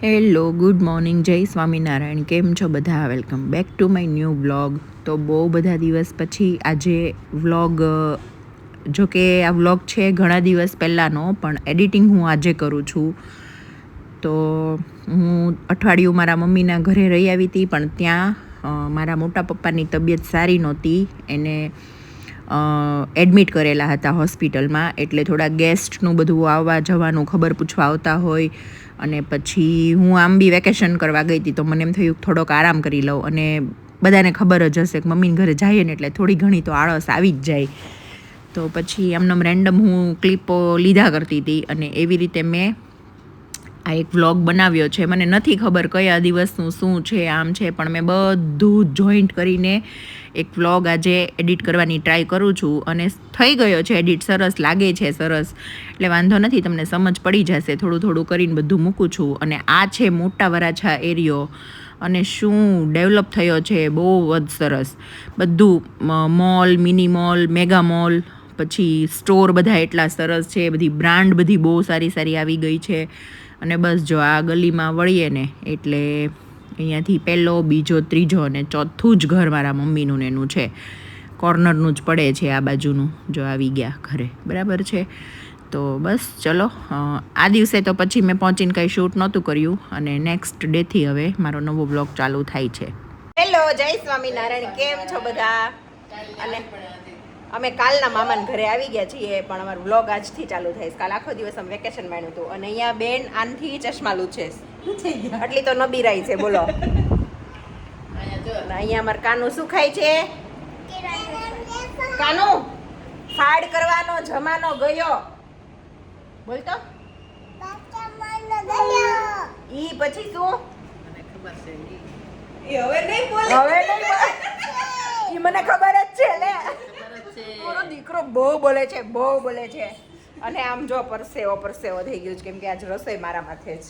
Hello, good morning, જય સ્વામિનારાયણ. કેમ છો બધા? Welcome back to my new vlog. તો બહુ બધા દિવસ પછી આજે વ્લોગ, જો કે આ વ્લોગ છે ઘણા દિવસ પહેલાંનો, પણ એડિટિંગ હું આજે કરું છું. તો હું અઠવાડિયું મારા મમ્મીના ઘરે રહી આવી હતી, પણ ત્યાં મારા મોટા પપ્પાની તબિયત સારી નહોતી. એને એડમિટ કરેલા હતા હોસ્પિટલમાં, એટલે થોડા ગેસ્ટનું બધું આવવા જવાનું ખબર પૂછવા આવતા હોય. અને પછી હું આમ બી વેકેશન કરવા ગઈ હતી, તો મને એમ થયું થોડોક આરામ કરી લઉં. અને બધાને ખબર જ હશે કે મમ્મીને ઘરે જઈએ ને એટલે થોડી ઘણી તો આળસ આવી જ જાય. તો પછી એમનેમ રેન્ડમ હું ક્લિપો લીધા કરતી હતી, અને એવી રીતે મેં આ એક વ્લોગ બનાવ્યો છે. મને નથી ખબર કયા દિવસનું શું છે, આમ છે, પણ મેં બધું જોઈન્ટ કરીને એક વ્લોગ આજે એડિટ કરવાની ટ્રાય કરું છું. અને થઈ ગયો છે એડિટ, સરસ લાગે છે, સરસ. એટલે વાંધો નથી, તમને સમજ પડી જશે. થોડું થોડું કરીને બધું મૂકું છું. અને આ છે મોટા વરાછા એરિયો, અને શું ડેવલપ થયો છે, બહુ જ સરસ. બધું mall, mini mall, mega mall, પછી સ્ટોર બધા એટલા સરસ છે. બધી બ્રાન્ડ બધી બહુ સારી સારી આવી ગઈ છે. અને બસ જો આ ગલીમાં વળીએ ને એટલે અહીંયાથી પહેલો, બીજો, ત્રીજો અને ચોથું જ ઘર મારા મમ્મીનું ને એનું છે. કોર્નરનું જ પડે છે આ બાજુનું. જો આવી ગયા ઘરે, બરાબર છે. તો બસ ચલો, આ દિવસે તો પછી મેં પહોંચીને કંઈ શૂટ નહોતું કર્યું, અને નેક્સ્ટ ડેથી હવે મારો નવો બ્લોગ ચાલુ થાય છે. હેલો, જય સ્વામિનારાયણ. કેમ છો બધા? અને અમે કાલના મામાના ઘરે આવી ગયા છીએ, પણ અમારું વ્લોગ આજથી ચાલુ થાય. કાલ આખો દિવસ અમે વેકેશન માણ્યું હતું. અને અહીંયા બેન આનથી ચશ્મા લૂછે એટલી તો નબીરાઈ છે, બોલો. અહીંયા અમારે કાનું શું ખાય છે? કાનું ફાડ કરવાનો જમાનો ગયો. બોલતો ઈ પછી શું? હવે નહીં બોલે. ઈ મને ખબર જ છે. લે, મારો દીકરો બહુ બોલે છે, બહુ બોલે છે. અને આમ જો પરસેવો થઈ ગયું છે, કેમ કે આજ રસોઈ મારા માથે જ.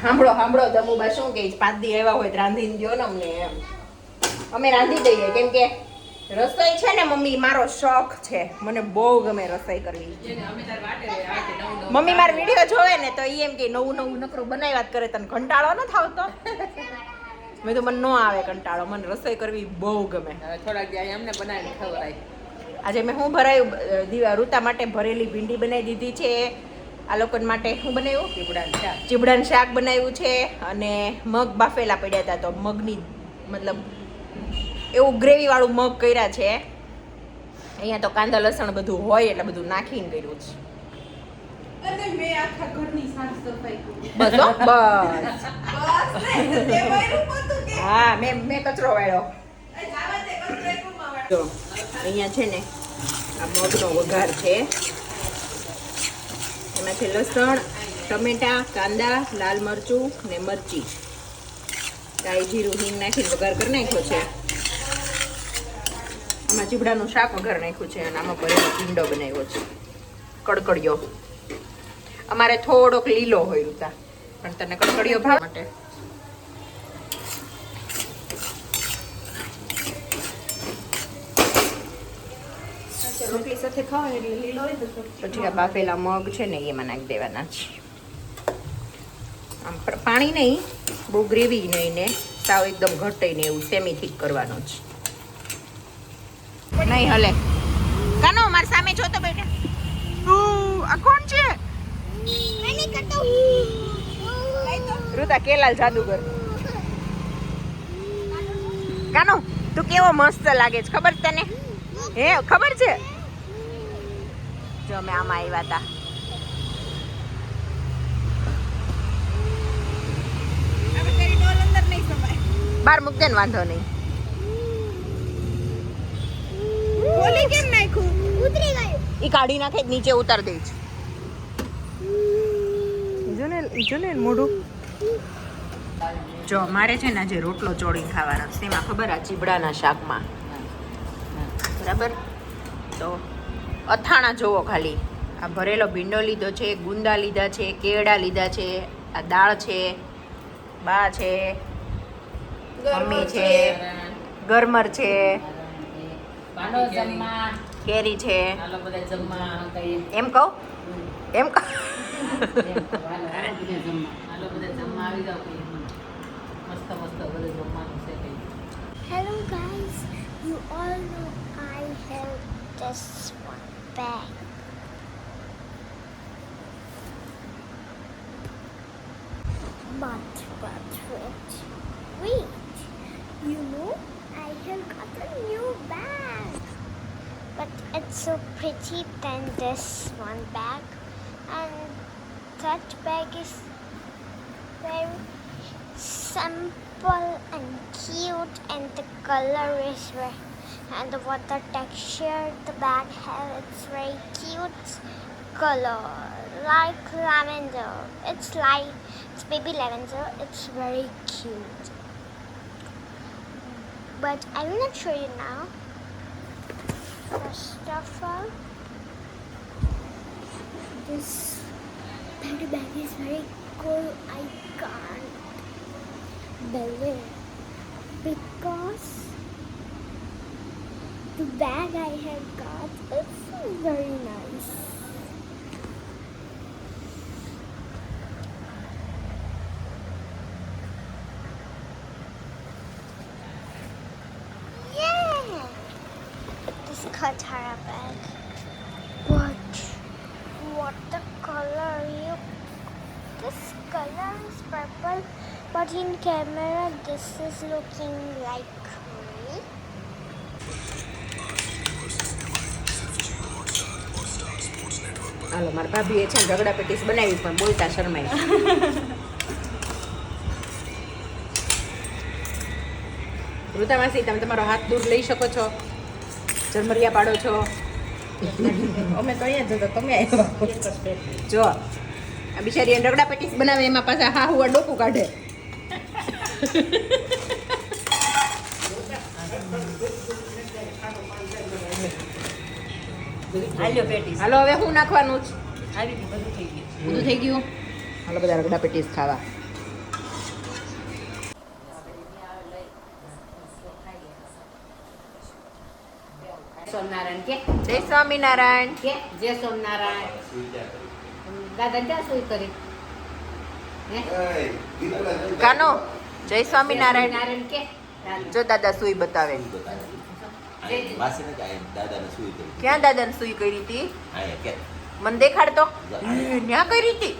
સાંભળો દમુબા શું કે 5 દી આવ્યા હોય તો રાંધીને દો ને અમને. એમ અમે રાંધી દઈએ, કેમ કે રસોઈ છે ને મમ્મી મારો શોખ છે. મને બહુ ગમે રસોઈ કરવી. મમ્મી મારા વિડીયો જોવે ને તો એમ કે નવું નકરું બનાવ્યા જ કરે, તને કંટાળો ન થાવતો? મેં તો મને ન આવે કંટાળો, મને રસોઈ કરવી બહુ ગમે. થોડાક અમને બનાવીને ખવડાય. આજે મેં શું ભરાયું? ઋતા માટે ભરેલી ભીંડી બનાવી દીધી છે. આ લોકો માટે શું બનાવ્યું? ચીબડાનું શાક બનાવ્યું છે. અને મગ બાફેલા પડ્યા હતા, તો મગની મતલબ એવું ગ્રેવીવાળું મગ કર્યા છે. અહીંયા તો કાંદા લસણ બધું હોય એટલે બધું નાખીને કર્યું છે. અને મેં આખા ઘરની સાફ સફાઈ કરી. બસ હા, મેં કચરો વાળ્યો. જો અહીંયા છે ને આ મગનો વઘાર છે. એમાંથી લસણ, ટમેટા, કાંદા, લાલ મરચું ને મરચી, કાળી જીરું, હિંગ નાખીને વઘાર કરી નાખ્યો છે. આમાં ચીબડાનું શાક વઘાર નાખ્યું છે. અને આમાં ભરેલો ભીંડો બનાવ્યો છે, કડકડિયો. અમારે થોડોક લીલો હોય રૂતા, પણ તને કડકડિયો ભાવ માટે. રોટલી સાથે ખાવા એટલે લીલો હોય. પછી આ બાફેલા મગ છે ને એમાં નાખી દેવાના છે. આમ પાણી નહીં, બહુ ગ્રેવી નહીં ને સાવ એકદમ ઘટે ને એવું સેમી થીક કરવાનું છે. નહીં હલે. કાનો મારી સામે જો તો બેટા. આ કોણ છે? રુતા કેલાલ જાદુગર. કાનો તું કેવો મસ્ત લાગે છે, ખબર તને? હે ખબર છે? જો અમે આમાં આવ્યા હતા. બાર મૂક દે ને, વાંધો નહીં. કેમ નાખ્યું? ઉતરી ગયું. ઈ કાઢી નાખે, નીચે ઉતાર દે છે. જો ને મોઢું. જો મારે છે ને આજે રોટલો ચોળીને ખાવાનો છે. એમાં ખબર આ ચીબડાના શાકમાં, બરાબર? તો અથાણા જોવો ખાલી. આ ભરેલો ભીંડો લીધો છે, ગુંદા લીધા છે, કેળા લીધા છે, આ દાળ છે, બા છે, મમ્મી છે, ગરમર છે, કેરી છે. એમ કહું એમ Hello guys, you all know I have this one bag. Wait, you know I have got a new bag. But it's so pretty than this one bag. And that bag is very simple and cute, and the color is very, and the water texture the bag has, it's very cute color like lavender. It's baby lavender. It's very cute, but I will not show you now. First of all, this teddy bag is very cool. I can't believe because the bag I have got is very nice. Yeah, this Katara bag. What the color? This color is purple, but in camera this is looking like me. હાલો મારા ભાભીએ છે ને રગડા patties બનાવી પણ બોલતા શરમાય. ઋતા માસી તમે તમારો હાથ દૂર લઈ શકો છો, ઝરમરિયા પાડો છો. અમે તો અહીંયા જતો તમે આવ્યા જો આ બિચારી રગડા પેટીસ બનાવે એમાં પાછા હા હુવા ડોકું કાઢે. હાલો હવે શું નાખવાનું છે? બધું થઈ ગયું. હાલો બધા રગડા પેટીસ ખાવા. સોમનારાયણ કે જય સ્વામિનારાયણ. કે જય સોમનારાયણ. દાદા ક્યાં સુઈ કરી કાનો જય સ્વામિનારાયણ. નારાયણ કે જો દાદા સુઈ બતાવે. ક્યાં દાદાને સુઈ કરી હતી? મને દેખાડતો. ન્યા કરી હતી.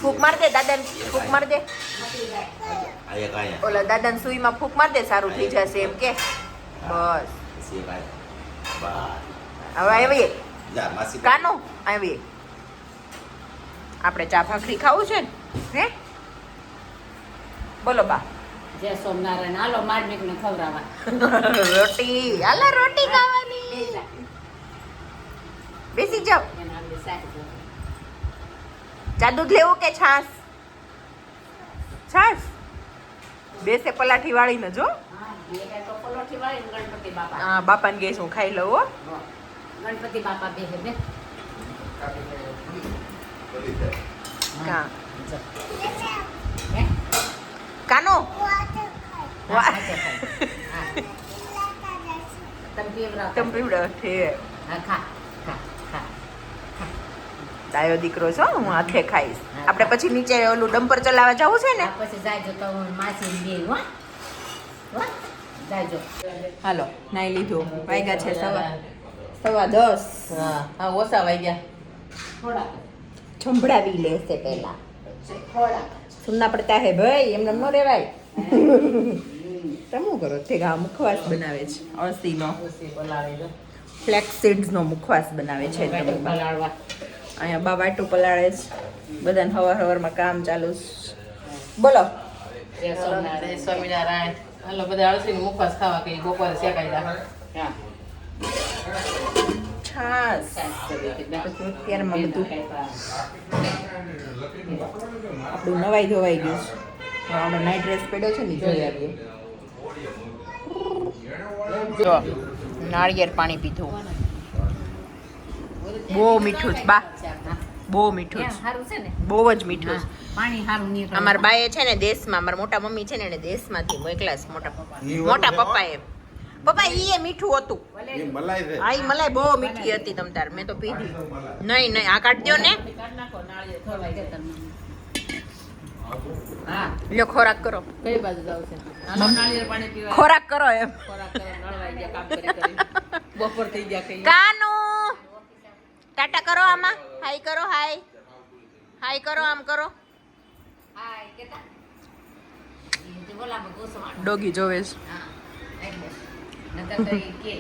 ફૂક માર દે દાદાને, ફૂક માર દે. ઓલા દાદાને સુઈમાં ફૂક માર દે, સારું થઈ જશે એમ કે. બસ હવે આવીએ કાનો, આવીએ. આપણે ચા ભાખરી ખાવું છે ને? હે બોલો બા. જય સોમનારાયણ. હાલો માર્મિક ને ખવડાવવા રોટી. હાલો રોટી ખાવાની. બેસી જાઓ. ચા દૂધ લેવું કે છાસ? છાસ બેસે પલાઠી વાળીને જો. ગણપતિ બાપા. હા બાપાને ગેસ હું ખાઈ લઉં હો. ગણપતિ બાપા બેસે બે. કા કાનો તમ પીવડો છે. ડાયો દીકરો છો, હું હાથે ખાઈશ. આપણે પછી નીચે ઓલું ડમ્પર ચલાવવા જવું છે ને? પછી જાયજો તો માસી બે હો જાયજો. હાલો નાઈ લીધું. વાગ્યા છે 10:15. હા ઓછા વાગ્યા. થોડા છંભળાવી લેશે પહેલા. સુનના પડતા હે ભાઈ, એમને ન રેવાય. તમે શું કરો? તે ગા મુખવાસ બનાવે છે અળસીનો. ફ્લેક્સ સીડ્સનો મુખવાસ બનાવે છે. અહીંયા બા વાટું પલાળે છે. બધાને હવારમાં કામ ચાલુ છે. બોલો સ્વામિનારાયણ. હાલો બધા અળસીનો મુખવાસ ખાવા કઈ બપોરે શેકાઈ દા. છાસ અત્યારમાં બધું આપણું નવાઈ ધોવાઈ ગયું છે. આપણે નાઇટ ડ્રેસ પડ્યો છે ને જોઈ આવીએ. જો નાળિયેર પાણી પીધું. બહુ મીઠું છે બા, બહુ મીઠું છે. સારું છે ને, બહુ જ મીઠું છે. પાણી સારું નીકળે. અમારા બાએ છે ને દેશમાં, અમારા મોટા મમ્મી છે ને એને દેશમાંથી મોકલા છે. મોટા પપ્પાએ પપ્પા ઈ મીઠું હતું. એ મલાઈ છે. આ ઈ મલાઈ બહુ મીઠી હતી તમ તાર, મેં તો પીધી. નહીં આ કાઢ દ્યો ને. કાઢ નાખો નાળિયેર ખવાઈ ગયા તમને. હા લ્યો ખોરાક કરો. કઈ બાજુ જાવ છે હાલો નાળિયેર પાણી પીવા ખોરાક કરો એમ. ખોરાક કરવા નળવાઈ ગયા કામ કરી કરી બપોર થઈ ગયા કઈ કાનુ ટાટા કરો, આમાં હાય કરો, હાય કરો, આમ કરો. હાય કેતા એ બોલામાં ગોસવાણ ડોગી જોવે છે. હા એટલે નતર તો ઈ કે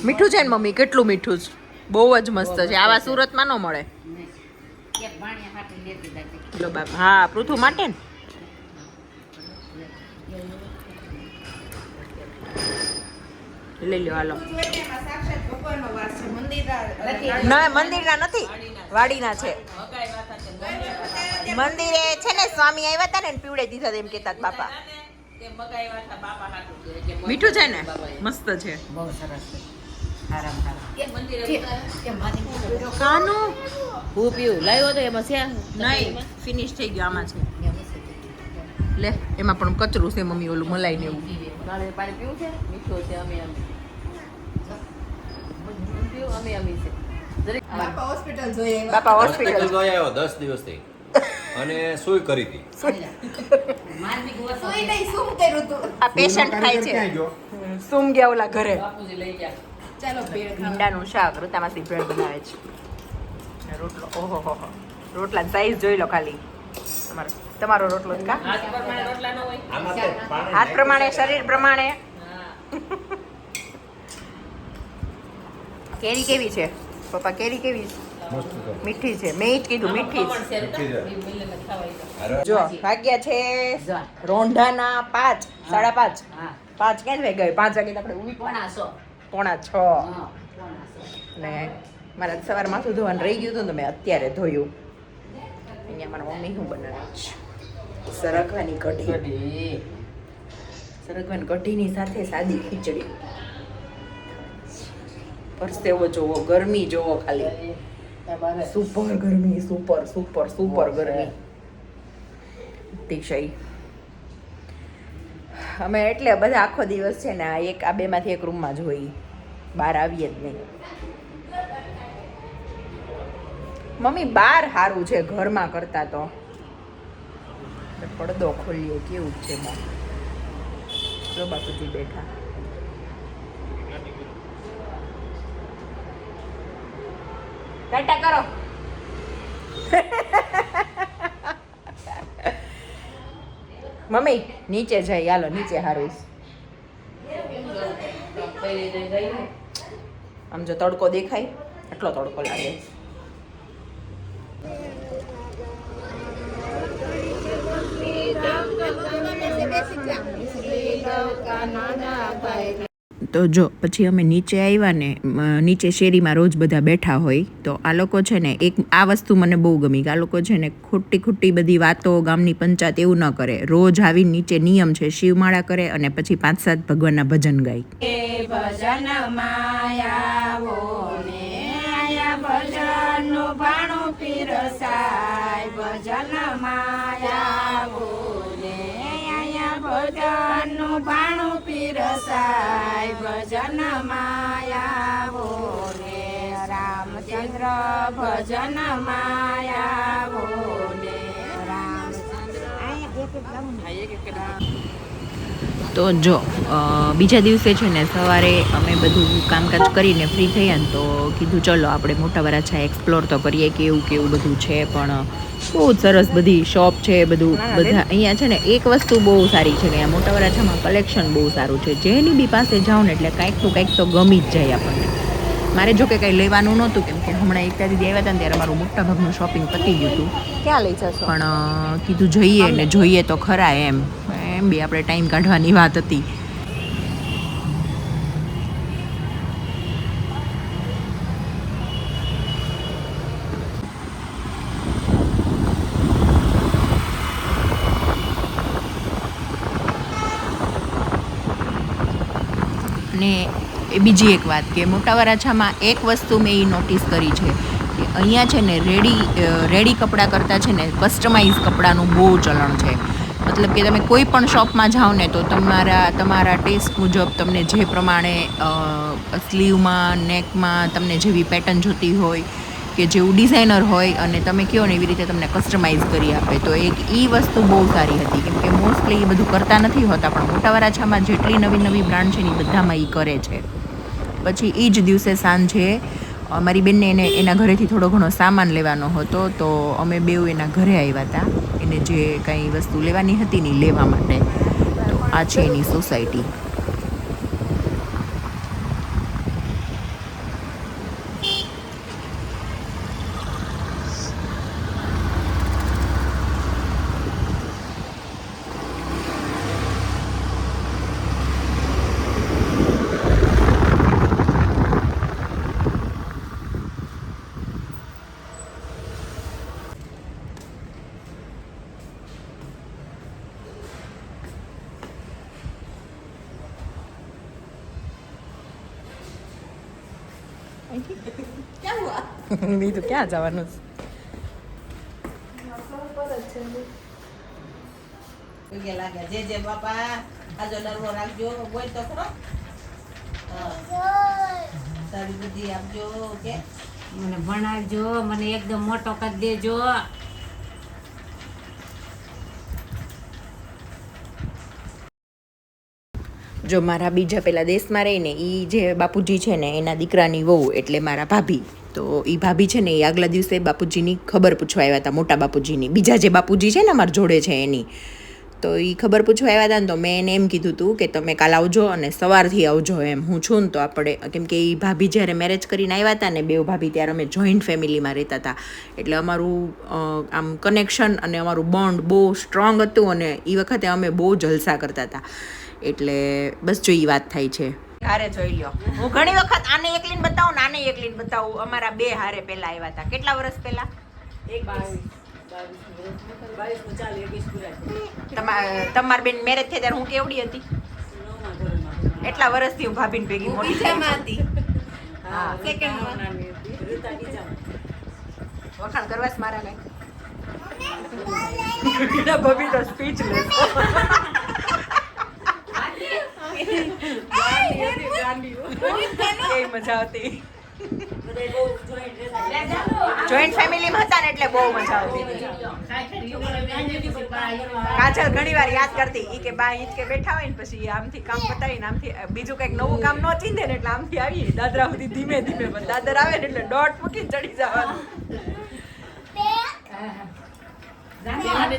મીઠું છે ને મમ્મી, કેટલું મીઠું છે, બહુ જ મસ્ત છે. આવા સુરતમાં ન મળે. એક ભાણિયા હાટે લેતી દાદી લો બાપ, હા પૃથુ માટે ને. લઈ લ્યો હાલો. ના મંદિરના નથી, વાડીના છે. મકાઈ માથા છે મંદિરે છે ને સ્વામી આવ્યા હતા ને પીવડે દીધા હતા એમ કહેતા હતા બાપા. તે મકાઈ માથા બાપા હાટું છે કે મીઠું છે ને, મસ્ત છે. બહુ સરસ છે આરામ એ મંદિરે કે માની કાનુ હું પીવું લાવ્યો તો એમાં છે નહીં, ફિનિશ થઈ ગયો. આમાં છે લે, એમાં પણ કચરું છે મમ્મી, ઓલું મલાઈ ને એવું. નાળિયેર પાણી પીવું છે મીઠું છે અમે પીવું અમે છે બાપા હોસ્પિટલ હોસ્પિટલ જોઈ આવ્યો 10 દિવસથી અને સુઈ કરી હતી. આ પેશન્ટ થાય છે. સુમ ગયા ઓલા ઘરે. બાપુજી લઈ ગયા ભીંડાનું શાક, રૂતામાંથી બ્રેડ બનાવે છે. અને રોટલો, ઓહો હો હો, રોટલાની સાઈઝ જોઈ લો ખાલી. તમારો રોટલો જ કા? હાથ પ્રમાણે રોટલા ન હોય આમાં તો પાણી હાથ પ્રમાણે, શરીર પ્રમાણે. હા કેરી કેવી છે પપ્પા? કેરી કેવી છે? મસ્ત છે. મીઠી છે. મેં જ કીધું મીઠી છે. અરે જો વાગ્યા છે રોંઢાના 5, 5:30. હા 5 ક્યાં જ વાગ્યા? 5 વાગે તો આપણે ઊભી પોણા 100 પોણા 6. હા પોણા 100 ને મારા સવાર માથું ધોવાનું રહી ગયું હતું ને મેં અત્યારે ધોયું. અહીંયા મારા મમ્મી શું બનાવે છે? સરગવાની કઢી. સરગવાની કઢીની સાથે સાદી ખીચડી. પરસેવો જોવો, ગરમી જોવો ખાલી. સુપર ગરમી, સુપર ગરમી. અતિશય. અમે એટલે બધા આખો દિવસ છે ને આ બેમાંથી એક રૂમમાં જ હોઈએ, બહાર આવીએ જ નહીં. મમ્મી બહાર સારું છે ઘરમાં કરતા તો. પડદો ખોલીએ કેવું છે બહાર. જો બાપુજી બેઠા. ટાટા કરો. મમ્મી નીચે જાય, હાલો નીચે હારું. આમ જો તડકો દેખાય, એટલો તડકો લાગે. તો જો પછી અમે નીચે આવ્યા ને, નીચે શેરીમાં રોજ બધા બેઠા હોય તો આ લોકો છે ને, એક આ વસ્તુ મને બહુ ગમી કે આ લોકો છે ને ખોટી બધી વાતો, ગામની પંચાયત એવું ન કરે. રોજ આવીને નીચે નિયમ છે શિવમાળા કરે અને પછી 5-7 ભગવાનના ભજન ગાય. ભજન માયાવો ને આયા ભજનનું ભાણું પીરસાય. ભજન માયાવો ને આયા ભજનનું ભાણું પીરસાય. ભજન માયાવો ને રામચંદ્ર ભજન માયાવો ને તો જો બીજા દિવસે છે ને સવારે અમે બધું કામકાજ કરીને ફ્રી થયા ને તો કીધું ચલો આપણે મોટા વરાછા એક્સપ્લોર તો કરીએ કેવું બધું છે. પણ બહુ સરસ બધી શોપ છે, બધું બધા અહીંયા છે ને. એક વસ્તુ બહુ સારી છે કે અહીંયા મોટા વરાછામાં કલેક્શન બહુ સારું છે. જેની બી પાસે જાઓ ને એટલે કાંઈક તો ગમી જ જાય આપણને. મારે જો કે કંઈ લેવાનું નહોતું કેમ કે હમણાં એકતા દીદી આવ્યા હતા ને ત્યારે મારું મોટાભાગનું શોપિંગ પતી ગયું હતું. ક્યાં લઈ જશો? પણ કીધું જઈએ ને જોઈએ તો ખરા એમ બી આપણે ટાઈમ કાઢવાની વાત હતી. અને એ બીજી એક વાત કે મોટા વરાછામાં એક વસ્તુ મેં એ નોટિસ કરી છે કે અહીંયા છે ને રેડી કપડાં કરતાં છે ને કસ્ટમાઇઝ કપડાનું બહુ ચલણ છે. મતલબ કે તમે કોઈ પણ શોપમાં જાઓ ને તો તમારા ટેસ્ટ મુજબ તમને જે પ્રમાણે સ્લીવમાં નેકમાં તમને જેવી પેટર્ન જોતી હોય કે જેવું ડિઝાઇનર હોય અને તમે કહો ને એવી રીતે તમને કસ્ટમાઇઝ કરી આપે. તો એક વસ્તુ બહુ સારી હતી, કેમ કે મોસ્ટલી એ બધું કરતા નથી હોતા, પણ મોટા વરાછામાં જેટલી નવી બ્રાન્ડ છે ને એ બધામાં એ કરે છે. પછી એ જ દિવસે સાંજે મારી બેનને એના ઘરેથી થોડો ઘણો સામાન લેવાનો હતો, તો અમે બેઉ એના ઘરે આવ્યા હતા એને જે કંઈ વસ્તુ લેવાની હતી ને લેવા માટે. તો આ છે એની સોસાયટી. બીજું ક્યાં જવાનું પગે લાગે જે બાપા આજો ડરવો રાખજો બોલ તો ખરો સારી બુદ્ધિ આપજો કે મને ભણાવજો, મને એકદમ મોટો કરી દેજો. જો મારા બીજા પેલા દેશમાં રહીને એ જે બાપુજી છે ને એના દીકરાની વહુ એટલે મારા ભાભી. તો એ ભાભી છે ને એ આગલા દિવસે બાપુજીની ખબર પૂછવા આવ્યા હતા, મોટા બાપુજીની. બીજા જે બાપુજી છે ને અમારા જોડે છે એની. તો એ ખબર પૂછવા આવ્યા હતા ને તો મેં એને એમ કીધું હતું કે તમે કાલ આવજો અને સવારથી આવજો એમ. હું છું ને તો આપણે, કેમ કે એ ભાભી જ્યારે મેરેજ કરીને આવ્યા હતા ને બેઉ ભાભી, ત્યારે અમે જોઈન્ટ ફેમિલીમાં રહેતા હતા. એટલે અમારું આમ કનેક્શન અને અમારું બોન્ડ બહુ સ્ટ્રોંગ હતું અને એ વખતે અમે બહુ જલસા કરતા હતા. એટલે બસ જો એ વાત થાય છે. હારે જોઈ લ્યો, હું ઘણી વખત આને એકલીને બતાવું ને આને એકલીને બતાવું. અમારા બે હારે પહેલા આવ્યા હતા. કેટલા વર્ષ પહેલા? તમાર બેન મેરેજ થઈ ત્યારે હું કેવડી હતી? એટલા વર્ષથી હું ભાભીને ભેગી મોટી હતી. હા, વખાણ કરવાસ મારા કઈ ભાભી તો સ્પીચલેસ. મજા આવતી. જોઈન્ટ ફેમિલીમાં હતા ને એટલે બહુ મજા આવતી. કાજલ ઘણી વાર યાદ કરતી ઈ કે બા ઈ કે બેઠા હોય ને પછી આમથી કામ પતાવીને આમથી બીજું કંઈક નવું કામ ન ચીંધે ને એટલે આમથી આવીએ દાદરા સુધી ધીમે ધીમે, પણ દાદર આવે ને એટલે દોઢ મૂકીને ચડી જવાનું.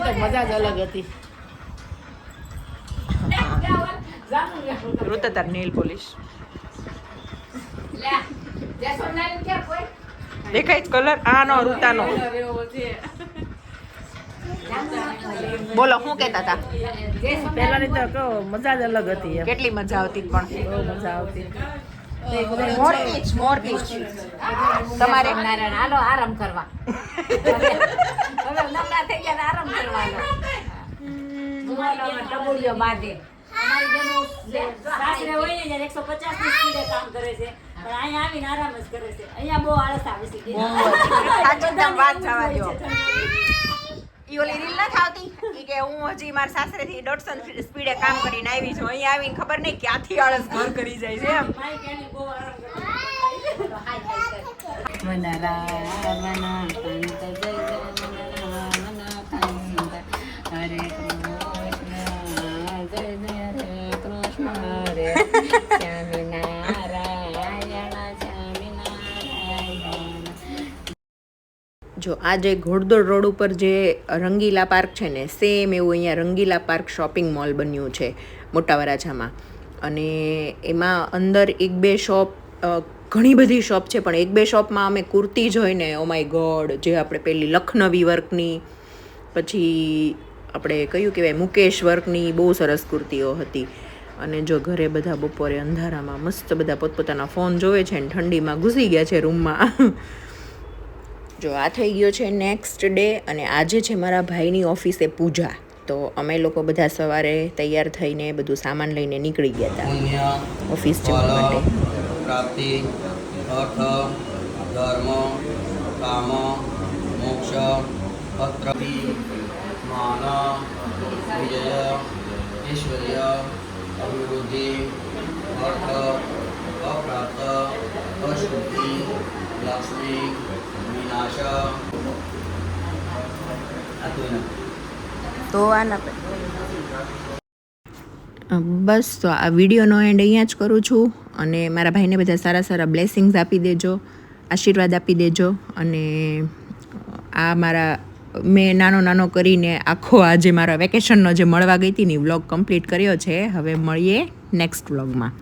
તો મજા જ અલગ હતી. ઋતા તાર નેલ પોલિશ દેખાય જ કલર આનો ઋતાનો. બોલો શું કહેતા હતા? પહેલાની તો કહો મજા જ અલગ હતી. કેટલી મજા આવતી, પણ બહુ મજા આવતી. મોરથી તમારે હાલો આરામ કરવા. હવે નવરા થઈ ગયા આરામ કરવાનો. ટબુલિયો બાંધે. સાસરે હોય ને જ્યારે 150 ની સ્પીડે કામ કરે છે, પણ અહીંયા આવીને આરામ જ કરે છે. અહીંયા બહુ આળસ આવે છે. વાત જવા દો. ઈ ઓલી રીલ ના થાવતી ઈ કે હું હજી મારા સાસરેથી 150 સ્પીડે કામ કરીને આવી છું, અહીંયા આવીને ખબર નહીં ક્યાંથી આળસ ઘર કરી જાય છે એમ. બહુ આરામ કરે. મના રામના કંત જય મના કંત હરે જો આ જે ઘોડદોડ રોડ ઉપર જે રંગીલા પાર્ક છે ને, સેમ એવું અહીંયા રંગીલા પાર્ક શોપિંગ મોલ બન્યું છે મોટા વરાછામાં. અને એમાં અંદર એક બે શોપ, ઘણી બધી શોપ છે, પણ એક બે શોપમાં અમે કુર્તી જોઈને ઓ માય ગોડ, જે આપણે પેલી લખનવી વર્કની, પછી આપણે કયું કહેવાય મુકેશ વર્કની બહુ સરસ કુર્તીઓ હતી. અને જો ઘરે બધા બપોરે અંધારામાં મસ્ત બધા પોતપોતાના ફોન જોવે છે ને ઠંડીમાં ઘૂસી ગયા છે રૂમમાં. જો આ થઈ ગયો છે નેક્સ્ટ ડે, અને આજે છે મારા ભાઈની ઓફિસે પૂજા. તો અમે લોકો બધા સવારે તૈયાર થઈને બધું સામાન લઈને નીકળી ગયા હતા ઓફિસ જવા માટે. પ્રાપ્તિ, અર્થ, ધર્મ, કામ, મોક્ષ, પત્ર, માન વિજય ઐશ્વર્ય અભિવૃદ્ધિ અર્થ અપ્રાપ્ત અશુદ્ધિ લક્ષ્મી વિનાશ તો આના પર બસ તો આ વિડીયોનો એન્ડ અહીંયા જ કરું છું અને મારા ભાઈને બધા સારા સારા બ્લેસિંગ્સ આપી દેજો, આશીર્વાદ આપી દેજો. અને આ મારા મેં નાનો કરીને આખો આજે મારા વેકેશનનો જે મળવા ગઈ હતી ને વ્લોગ કમ્પ્લીટ કર્યો છે. હવે મળીએ નેક્સ્ટ વ્લોગમાં.